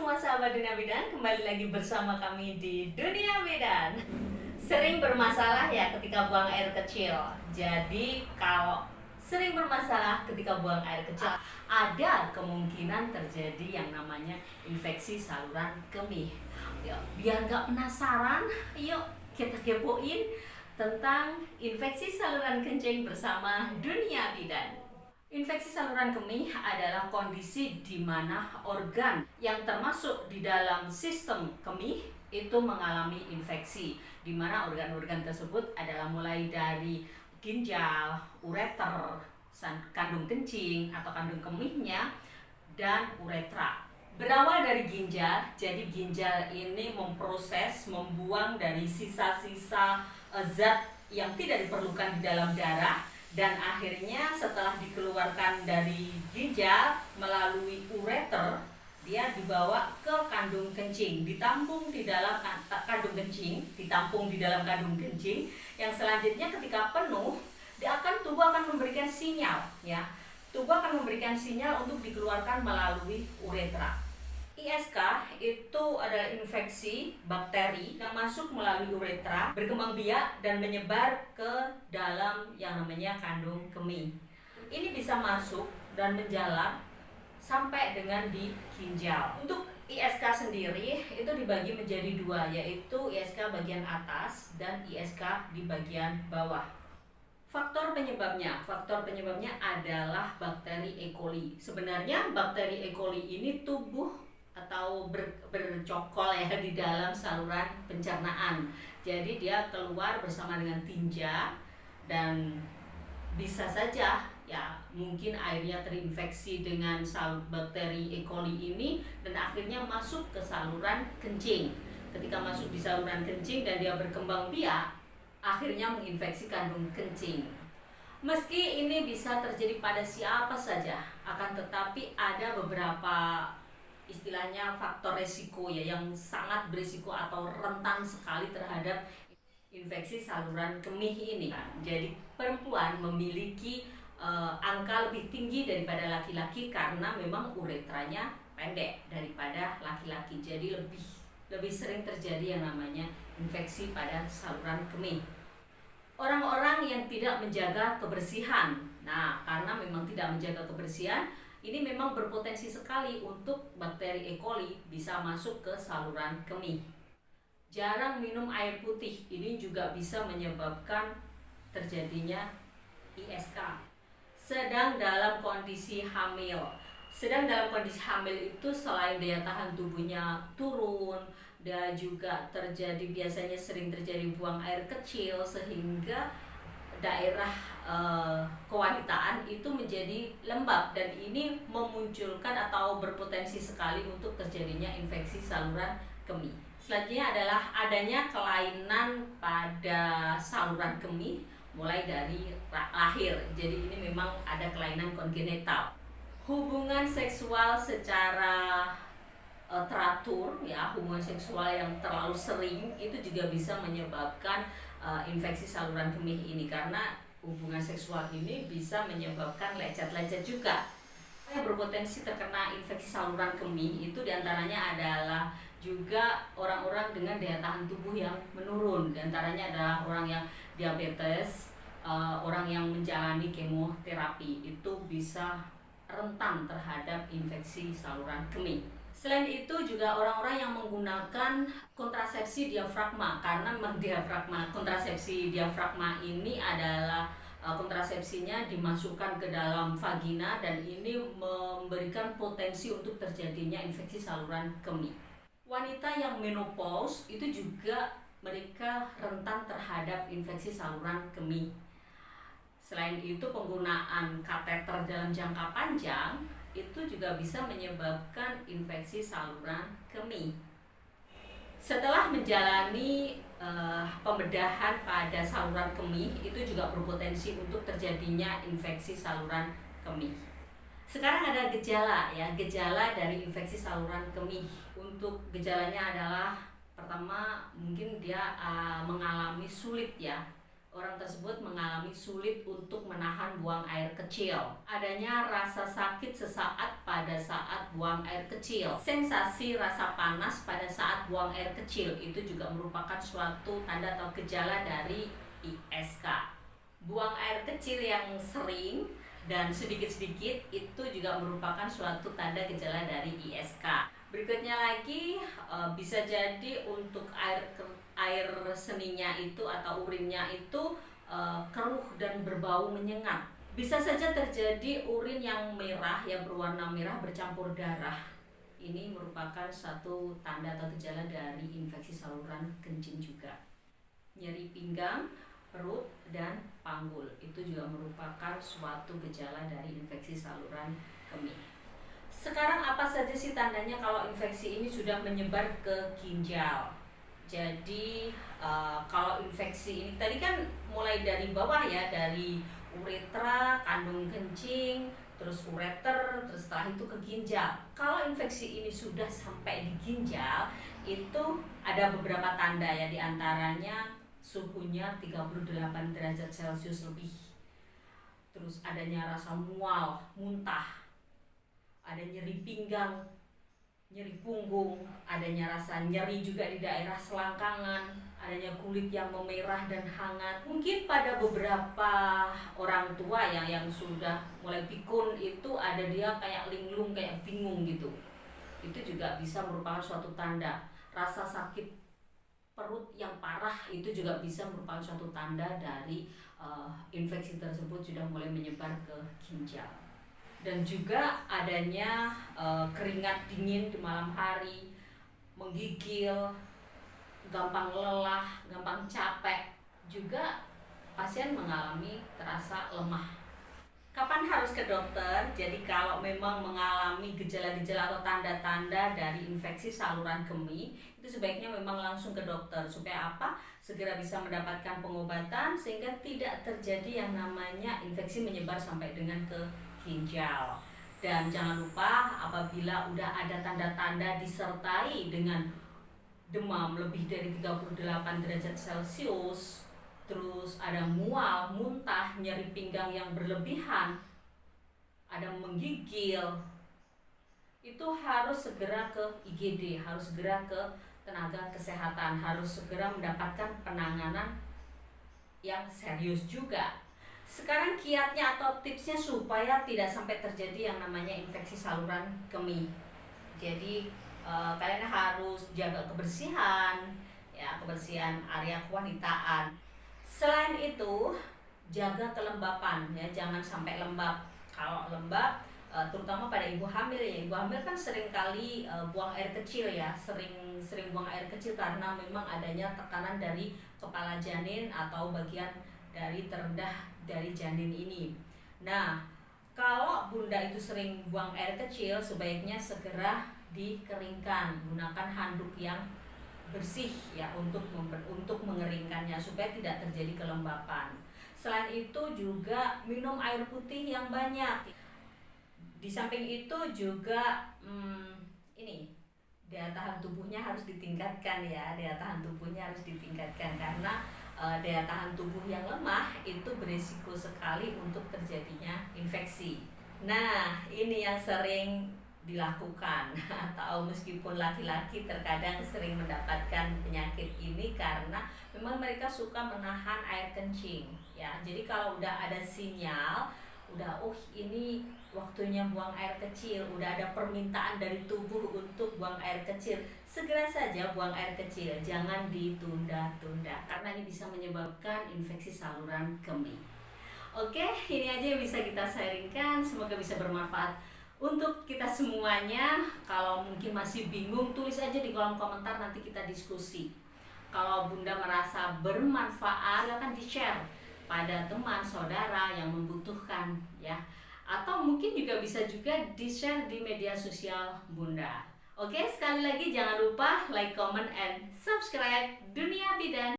semua sahabat Dunia Bidan, kembali lagi bersama kami di Dunia Bidan. Sering bermasalah ya ketika buang air kecil. Jadi kalau sering bermasalah ketika buang air kecil, ada kemungkinan terjadi yang namanya infeksi saluran kemih. Biar gak penasaran, yuk kita kepoin tentang infeksi saluran kencing bersama Dunia Bidan. Infeksi saluran kemih adalah kondisi di mana organ yang termasuk di dalam sistem kemih itu mengalami infeksi, di mana organ-organ tersebut adalah mulai dari ginjal, ureter, kandung kencing atau kandung kemihnya, dan uretra. Berawal dari ginjal, jadi ginjal ini membuang dari sisa-sisa zat yang tidak diperlukan di dalam darah, dan akhirnya setelah dikeluarkan dari ginjal melalui ureter, dia dibawa ke kandung kencing, ditampung di dalam kandung kencing, yang selanjutnya ketika penuh, tubuh akan memberikan sinyal untuk dikeluarkan melalui uretra. ISK itu adalah infeksi bakteri yang masuk melalui uretra, berkembang biak dan menyebar ke dalam yang namanya kandung kemih. Ini bisa masuk dan menjalar sampai dengan di ginjal. Untuk ISK sendiri itu dibagi menjadi dua, yaitu ISK bagian atas dan ISK di bagian bawah. Faktor penyebabnya adalah bakteri E. coli. Sebenarnya bakteri E. coli ini atau bercokol ya di dalam saluran pencernaan. Jadi dia keluar bersama dengan tinja, dan bisa saja ya mungkin airnya terinfeksi dengan bakteri E. coli ini dan akhirnya masuk ke saluran kencing. Ketika masuk di saluran kencing dan dia berkembang biak, akhirnya menginfeksi kandung kencing. Meski ini bisa terjadi pada siapa saja, akan tetapi ada beberapa istilahnya faktor resiko ya yang sangat berisiko atau rentan sekali terhadap infeksi saluran kemih ini. Jadi perempuan memiliki angka lebih tinggi daripada laki-laki karena memang uretranya pendek daripada laki-laki. Jadi lebih sering terjadi yang namanya infeksi pada saluran kemih. Orang-orang yang tidak menjaga kebersihan. Nah, karena memang tidak menjaga kebersihan, ini memang berpotensi sekali untuk bakteri E. coli bisa masuk ke saluran kemih. Jarang minum air putih, ini juga bisa menyebabkan terjadinya ISK. Sedang dalam kondisi hamil itu selain daya tahan tubuhnya turun, dan juga biasanya sering terjadi buang air kecil, sehingga daerah kewanitaan itu menjadi lembab, dan ini memunculkan atau berpotensi sekali untuk terjadinya infeksi saluran kemih. Selanjutnya adalah adanya kelainan pada saluran kemih mulai dari lahir. Jadi ini memang ada kelainan kongenital. Hubungan seksual secara teratur ya, hubungan seksual yang terlalu sering itu juga bisa menyebabkan infeksi saluran kemih ini, karena hubungan seksual ini bisa menyebabkan lecet-lecet juga. Yang berpotensi terkena infeksi saluran kemih itu diantaranya adalah juga orang-orang dengan daya tahan tubuh yang menurun. Diantaranya adalah orang yang diabetes, orang yang menjalani kemoterapi, itu bisa rentan terhadap infeksi saluran kemih. Selain itu juga orang-orang yang menggunakan kontrasepsi diafragma, karena memang kontrasepsi diafragma ini adalah kontrasepsinya dimasukkan ke dalam vagina, dan ini memberikan potensi untuk terjadinya infeksi saluran kemih. Wanita yang menopause itu juga mereka rentan terhadap infeksi saluran kemih. Selain itu penggunaan kateter dalam jangka panjang itu juga bisa menyebabkan infeksi saluran kemih. Setelah menjalani pembedahan pada saluran kemih, itu juga berpotensi untuk terjadinya infeksi saluran kemih. Sekarang ada gejala dari infeksi saluran kemih. Untuk gejalanya adalah pertama, mungkin dia mengalami sulit ya orang tersebut mengalami sulit untuk menahan buang air kecil. Adanya rasa sakit sesaat pada saat buang air kecil. Sensasi rasa panas pada saat buang air kecil itu juga merupakan suatu tanda atau gejala dari ISK. Buang air kecil yang sering dan sedikit-sedikit itu juga merupakan suatu tanda gejala dari ISK. Berikutnya lagi bisa jadi untuk air seninya itu atau urinnya itu keruh dan berbau menyengat. Bisa saja terjadi urin yang merah, yang berwarna merah bercampur darah. Ini merupakan satu tanda atau gejala dari infeksi saluran kencing juga. Nyeri pinggang, perut, dan panggul itu juga merupakan suatu gejala dari infeksi saluran kemih. Sekarang apa saja sih tandanya kalau infeksi ini sudah menyebar ke ginjal? Jadi kalau infeksi ini tadi kan mulai dari bawah ya, dari uretra, kandung kencing, terus ureter, terus setelah itu ke ginjal. Kalau infeksi ini sudah sampai di ginjal, itu ada beberapa tanda ya, diantaranya suhunya 38 derajat Celcius lebih. Terus adanya rasa mual, muntah, ada nyeri pinggang, nyeri punggung, adanya rasa nyeri juga di daerah selangkangan, adanya kulit yang memerah dan hangat. Mungkin pada beberapa orang tua yang sudah mulai pikun itu ada dia kayak linglung, kayak bingung gitu. Itu juga bisa merupakan suatu tanda. Rasa sakit perut yang parah itu juga bisa merupakan suatu tanda dari infeksi tersebut sudah mulai menyebar ke ginjal. Dan juga adanya keringat dingin di malam hari, menggigil, gampang lelah, gampang capek, juga pasien mengalami terasa lemah. Kapan harus ke dokter? Jadi kalau memang mengalami gejala-gejala atau tanda-tanda dari infeksi saluran kemih, itu sebaiknya memang langsung ke dokter. Supaya apa? Segera bisa mendapatkan pengobatan sehingga tidak terjadi yang namanya infeksi menyebar sampai dengan ke ginjal. Dan jangan lupa apabila udah ada tanda-tanda disertai dengan demam lebih dari 38 derajat Celcius, terus ada mual, muntah, nyeri pinggang yang berlebihan, ada menggigil, itu harus segera ke IGD, harus segera ke tenaga kesehatan, harus segera mendapatkan penanganan yang serius juga. Sekarang kiatnya atau tipsnya supaya tidak sampai terjadi yang namanya infeksi saluran kemih. Jadi kalian harus jaga kebersihan, ya, kebersihan area kewanitaan. Selain itu, jaga kelembapan ya, jangan sampai lembab. Kalau lembab, terutama pada ibu hamil ya, ibu hamil kan sering kali buang air kecil ya, sering buang air kecil karena memang adanya tekanan dari kepala janin atau bagian dari terendah dari janin ini. Nah, kalau bunda itu sering buang air kecil, sebaiknya segera dikeringkan, gunakan handuk yang bersih ya untuk mengeringkannya supaya tidak terjadi kelembapan. Selain itu juga minum air putih yang banyak. Di samping itu juga ini daya tahan tubuhnya harus ditingkatkan ya, daya tahan tubuhnya harus ditingkatkan karena daya tahan tubuh yang lemah itu berisiko sekali untuk terjadinya infeksi. Nah, ini yang sering dilakukan atau meskipun laki-laki terkadang sering mendapatkan penyakit ini karena memang mereka suka menahan air kencing ya. Jadi kalau udah ada sinyal, udah ini waktunya buang air kecil, udah ada permintaan dari tubuh untuk buang air kecil, segera saja buang air kecil, jangan ditunda-tunda karena ini bisa menyebabkan infeksi saluran kemih. Oke, ini aja yang bisa kita sharingkan, semoga bisa bermanfaat untuk kita semuanya. Kalau mungkin masih bingung, tulis aja di kolom komentar, nanti kita diskusi. Kalau bunda merasa bermanfaat, silakan di-share pada teman, saudara yang membutuhkan ya. Atau mungkin juga bisa juga di-share di media sosial bunda. Oke, sekali lagi jangan lupa like, comment, and subscribe Dunia Bidan.